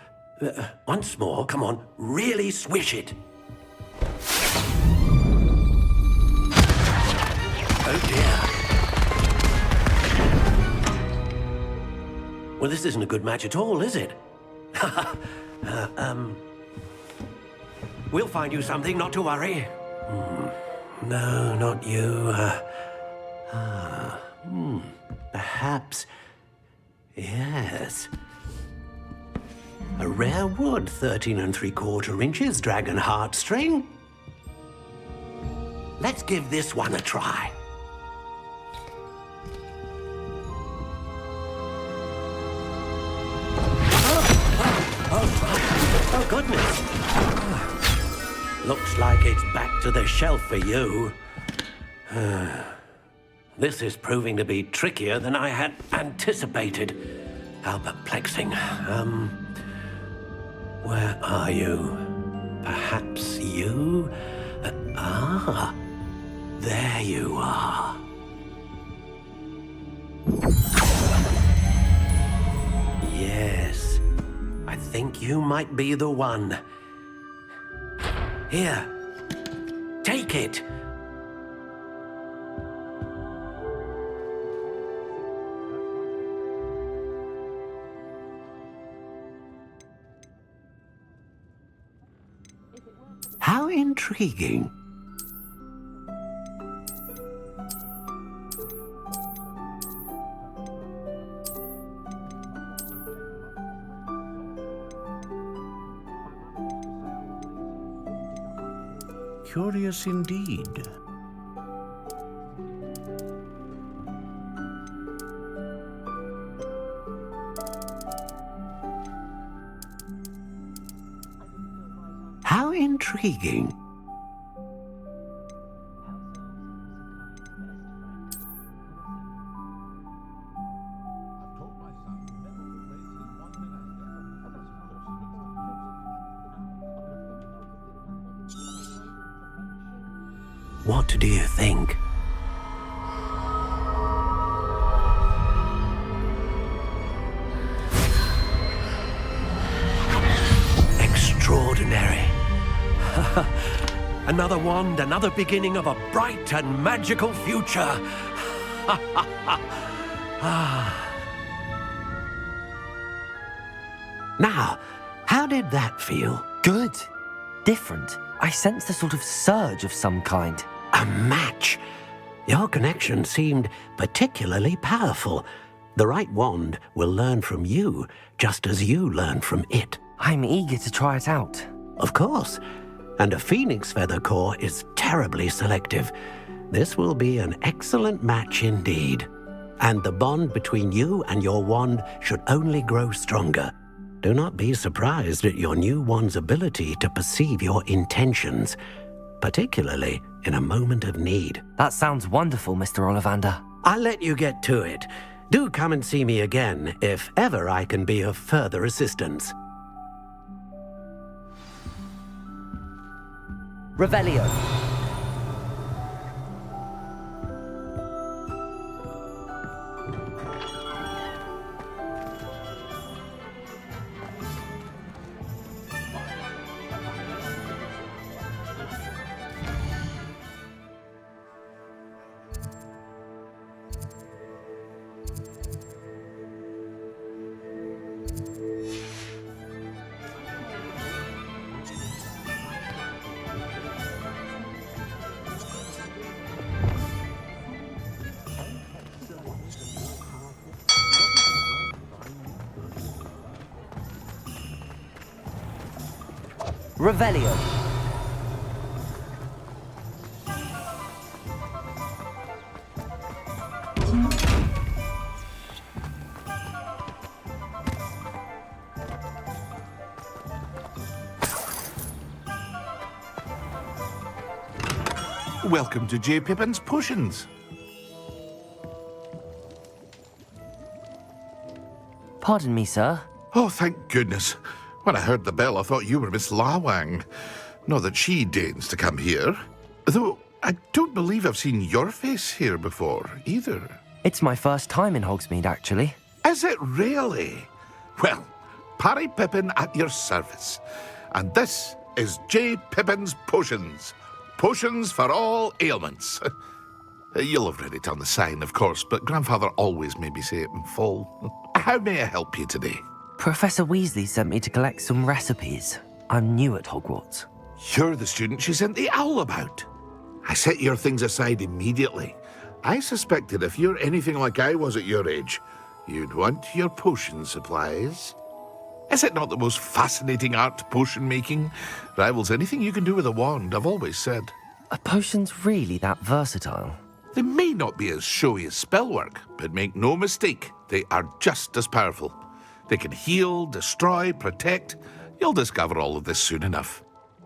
Once more, come on, really swish it. Oh dear. Well, this isn't a good match at all, is it? We'll find you something, not to worry. No, not you. Perhaps... Yes. A rare wood, 13 3/4 inches, dragon heartstring. Let's give this one a try. Oh, goodness. Looks like it's back to the shelf for you. This is proving to be trickier than I had anticipated. How perplexing. Where are you? Perhaps you? There you are. Yes, I think you might be the one. Here, take it. How intriguing. Curious indeed. How intriguing. What do you think? Extraordinary. Another wand, another beginning of a bright and magical future. Now, how did that feel? Good. Different. I sensed a sort of surge of some kind. A match. Your connection seemed particularly powerful. The right wand will learn from you, just as you learn from it. I'm eager to try it out. Of course. And a phoenix feather core is terribly selective. This will be an excellent match indeed. And the bond between you and your wand should only grow stronger. Do not be surprised at your new wand's ability to perceive your intentions, particularly in a moment of need. That sounds wonderful, Mr. Ollivander. I'll let you get to it. Do come and see me again if ever I can be of further assistance. Revelio. Revelio. Welcome to J. Pippin's Potions. Pardon me, sir. Oh, thank goodness. When I heard the bell, I thought you were Miss Lawang. Not that she deigns to come here. Though, I don't believe I've seen your face here before, either. It's my first time in Hogsmeade, actually. Is it really? Well, Parry Pippin at your service. And this is J. Pippin's Potions. Potions for all ailments. You'll have read it on the sign, of course, but Grandfather always made me say it in full. How may I help you today? Professor Weasley sent me to collect some recipes. I'm new at Hogwarts. You're the student she sent the owl about. I set your things aside immediately. I suspected if you're anything like I was at your age, you'd want your potion supplies. Is it not the most fascinating art, potion making? Rivals anything you can do with a wand, I've always said. Are potions really that versatile? They may not be as showy as spellwork, but make no mistake, they are just as powerful. They can heal, destroy, protect. You'll discover all of this soon enough.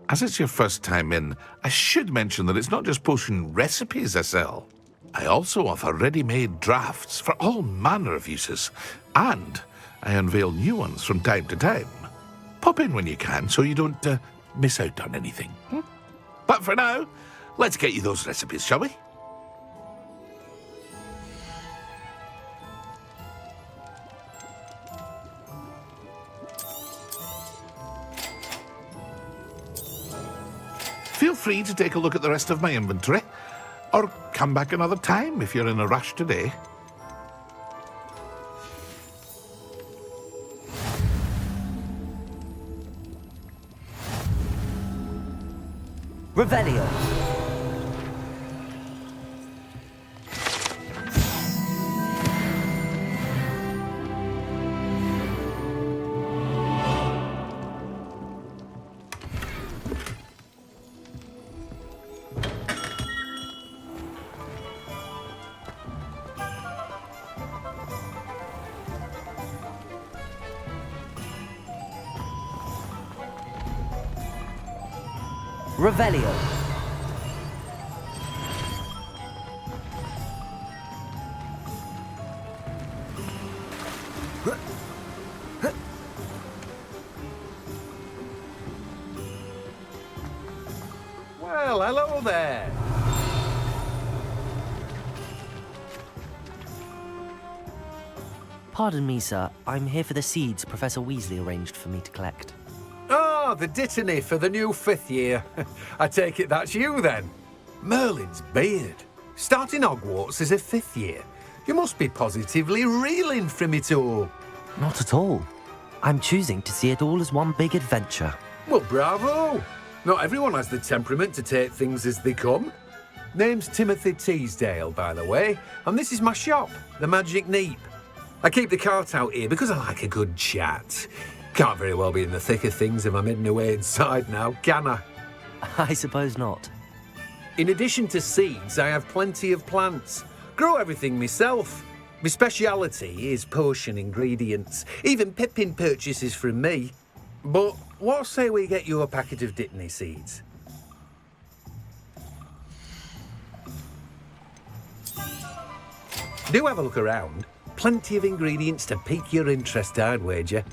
As it's your first time in, I should mention that it's not just potion recipes I sell. I also offer ready-made drafts for all manner of uses, and I unveil new ones from time to time. Pop in when you can so you don't miss out on anything. But for now, let's get you those recipes, shall we? Feel free to take a look at the rest of my inventory, or come back another time if you're in a rush today. Revelio. Revelio. Well, hello there. Pardon me, sir. I'm here for the seeds Professor Weasley arranged for me to collect. Oh, the dittany for the new 5th year. I take it that's you, then. Merlin's beard. Starting Hogwarts as a 5th year. You must be positively reeling from it all. Not at all. I'm choosing to see it all as one big adventure. Well, bravo. Not everyone has the temperament to take things as they come. Name's Timothy Teasdale, by the way, and this is my shop, the Magic Neep. I keep the cart out here because I like a good chat. Can't very well be in the thick of things if I'm hidden away inside now, can I? I suppose not. In addition to seeds, I have plenty of plants. Grow everything myself. My speciality is potion ingredients. Even Pippin purchases from me. But what say we get you a packet of Dittany seeds? Do have a look around. Plenty of ingredients to pique your interest, I'd wager.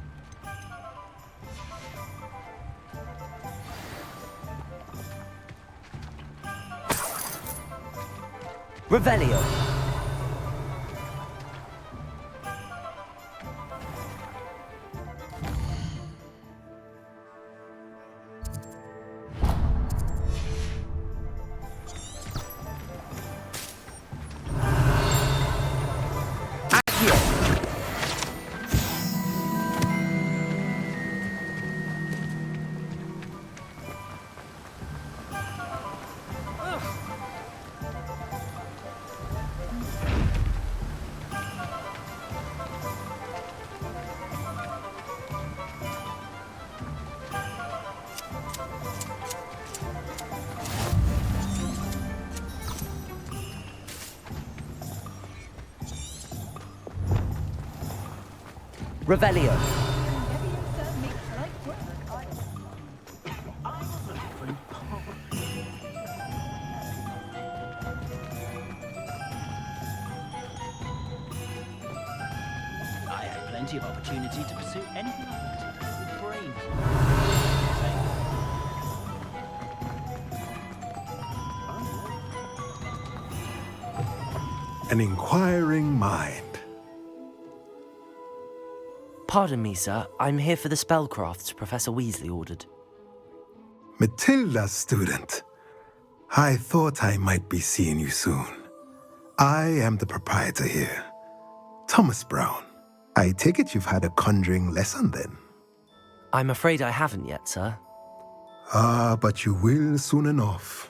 Revelio. Revelio. I had plenty of opportunity to pursue anything I wanted with brain. An inquiring mind. Pardon me, sir. I'm here for the spellcrafts Professor Weasley ordered. Matilda's student. I thought I might be seeing you soon. I am the proprietor here, Thomas Brown. I take it you've had a conjuring lesson then? I'm afraid I haven't yet, sir. Ah, but you will soon enough.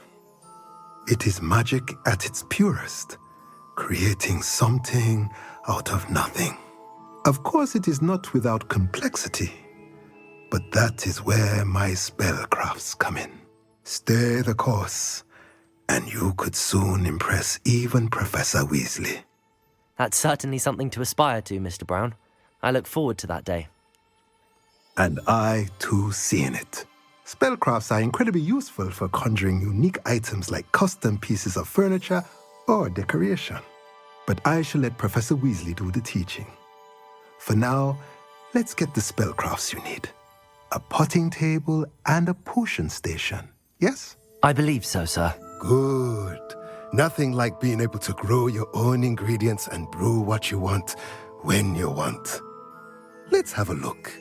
It is magic at its purest, creating something out of nothing. Of course, it is not without complexity, but that is where my spellcrafts come in. Stay the course, and you could soon impress even Professor Weasley. That's certainly something to aspire to, Mr. Brown. I look forward to that day. And I, too, seeing it. Spellcrafts are incredibly useful for conjuring unique items like custom pieces of furniture or decoration. But I shall let Professor Weasley do the teaching. For now, let's get the spellcrafts you need. A potting table and a potion station, yes? I believe so, sir. Good. Nothing like being able to grow your own ingredients and brew what you want when you want. Let's have a look.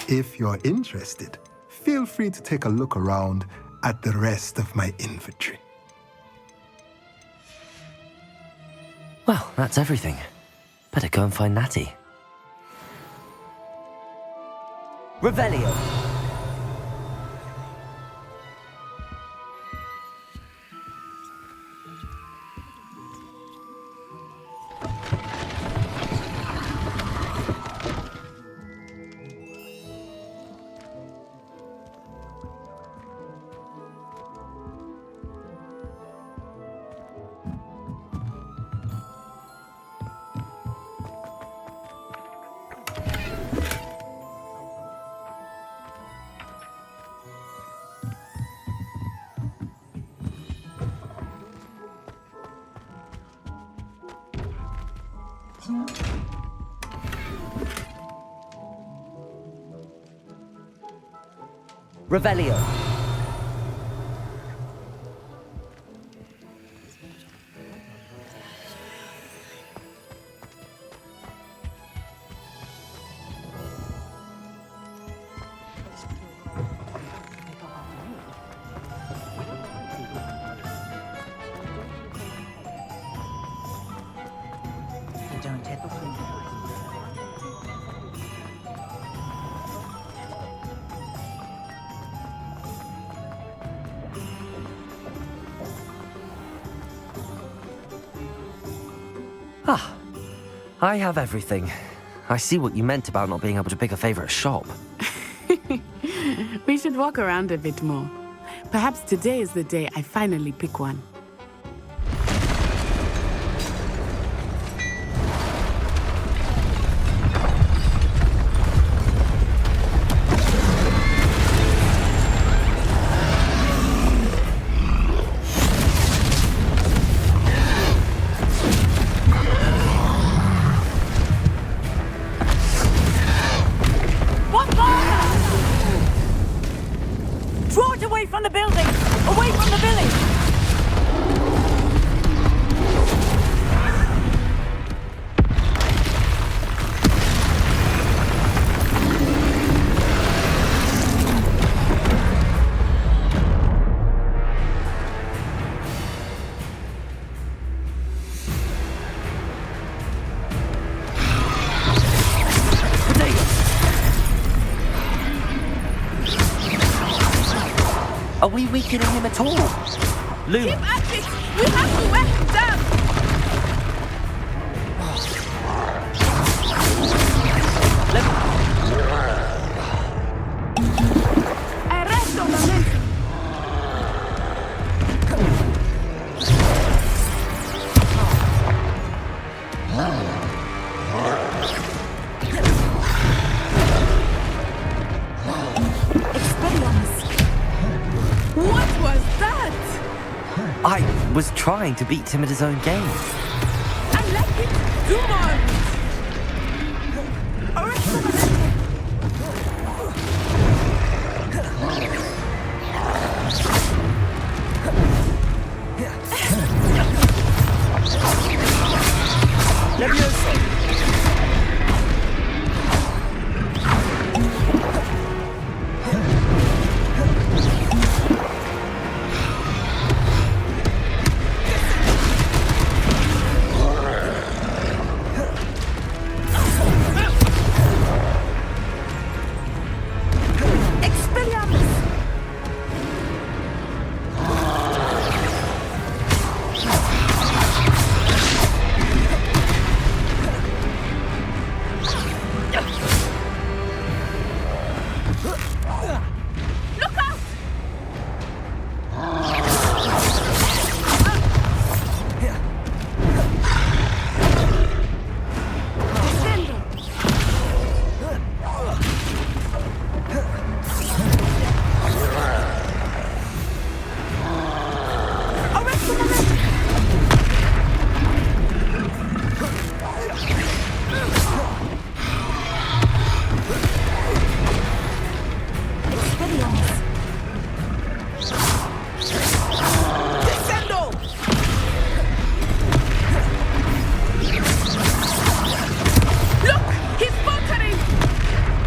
If you're interested, feel free to take a look around at the rest of my inventory. Well, that's everything. Better go and find Natty. Revelio. Revelio. Ah, I have everything. I see what you meant about not being able to pick a favorite shop. We should walk around a bit more. Perhaps today is the day I finally pick one. Draw it away from the building! Away from the village! Are we weakening him at all? Luna. Keep at it! We have to wear him down! Arresto momentum! I was trying to beat him at his own game. I like it. Come on.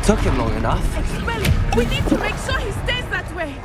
Took him long enough. Smelly, we need to make sure he stays that way.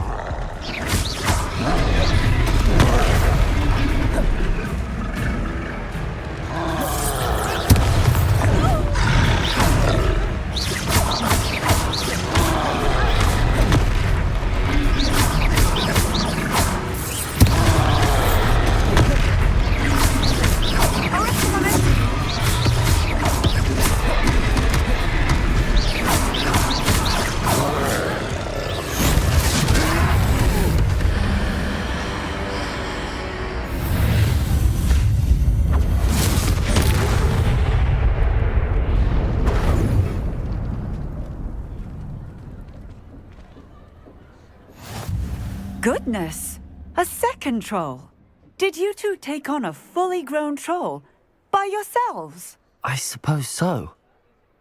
Goodness! A second troll! Did you two take on a fully grown troll? By yourselves? I suppose so.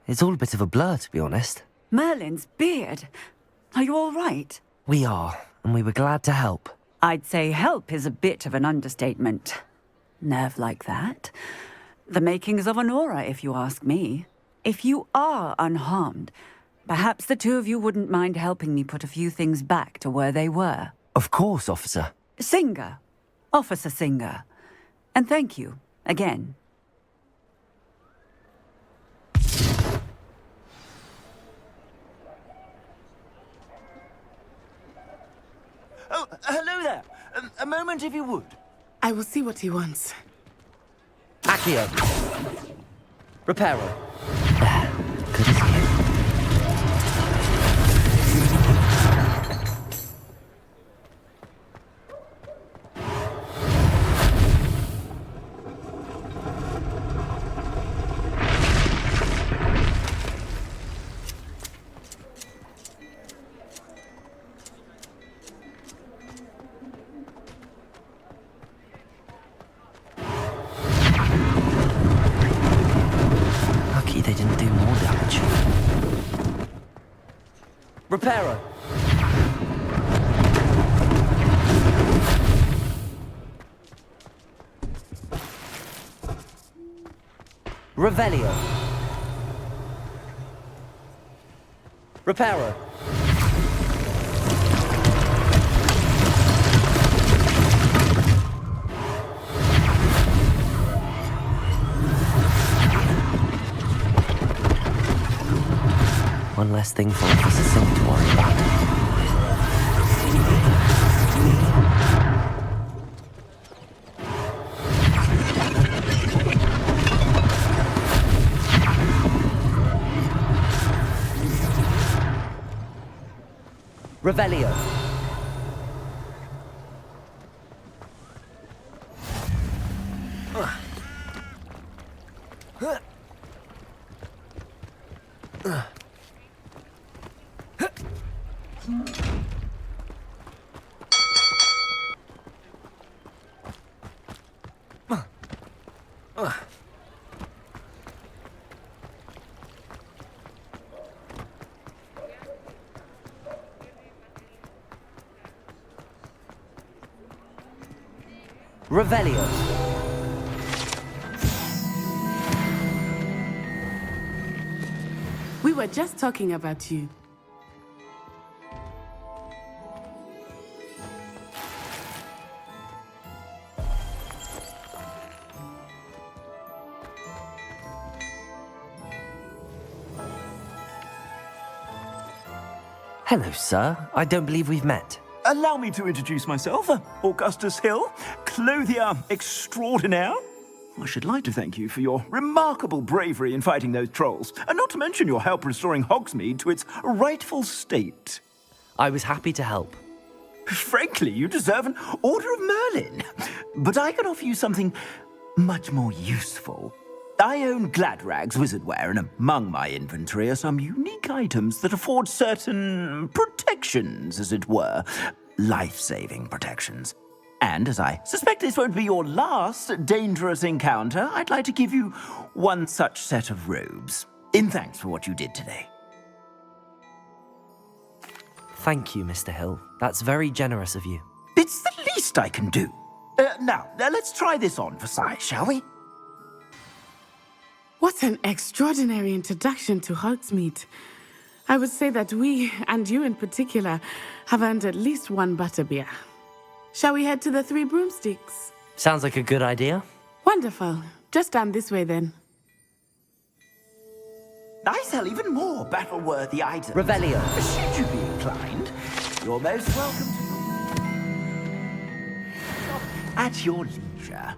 It's all a bit of a blur, to be honest. Merlin's beard. Are you all right? We are, and we were glad to help. I'd say help is a bit of an understatement. Nerve like that. The makings of an aura, if you ask me. If you are unharmed, perhaps the two of you wouldn't mind helping me put a few things back to where they were. Of course, officer. Singer. Officer Singer. And thank you, again. Oh, hello there. A moment if you would. I will see what he wants. Accio. Reparo. Good as new. They didn't do more damage. Reparo. Revelio. Reparo. One less thing for Officer Singh to worry about. Revelio. Revelio. We were just talking about you. Hello, sir. I don't believe we've met. Allow me to introduce myself, Augustus Hill, clothier extraordinaire. I should like to thank you for your remarkable bravery in fighting those trolls, and not to mention your help restoring Hogsmeade to its rightful state. I was happy to help. Frankly, you deserve an Order of Merlin. But I can offer you something much more useful. I own Gladrags Wizardwear, and among my inventory are some unique items that afford certain protections, as it were. Life-saving protections. And as I suspect this won't be your last dangerous encounter, I'd like to give you one such set of robes, in thanks for what you did today. Thank you, Mr. Hill. That's very generous of you. It's the least I can do. Now, let's try this on for size, shall we? What an extraordinary introduction to Hogsmeade. I would say that we, and you in particular, have earned at least one butterbeer. Shall we head to the Three Broomsticks? Sounds like a good idea. Wonderful. Just down this way then. I sell even more battle-worthy items. Revelio. Should you be inclined, you're most welcome to... at your leisure.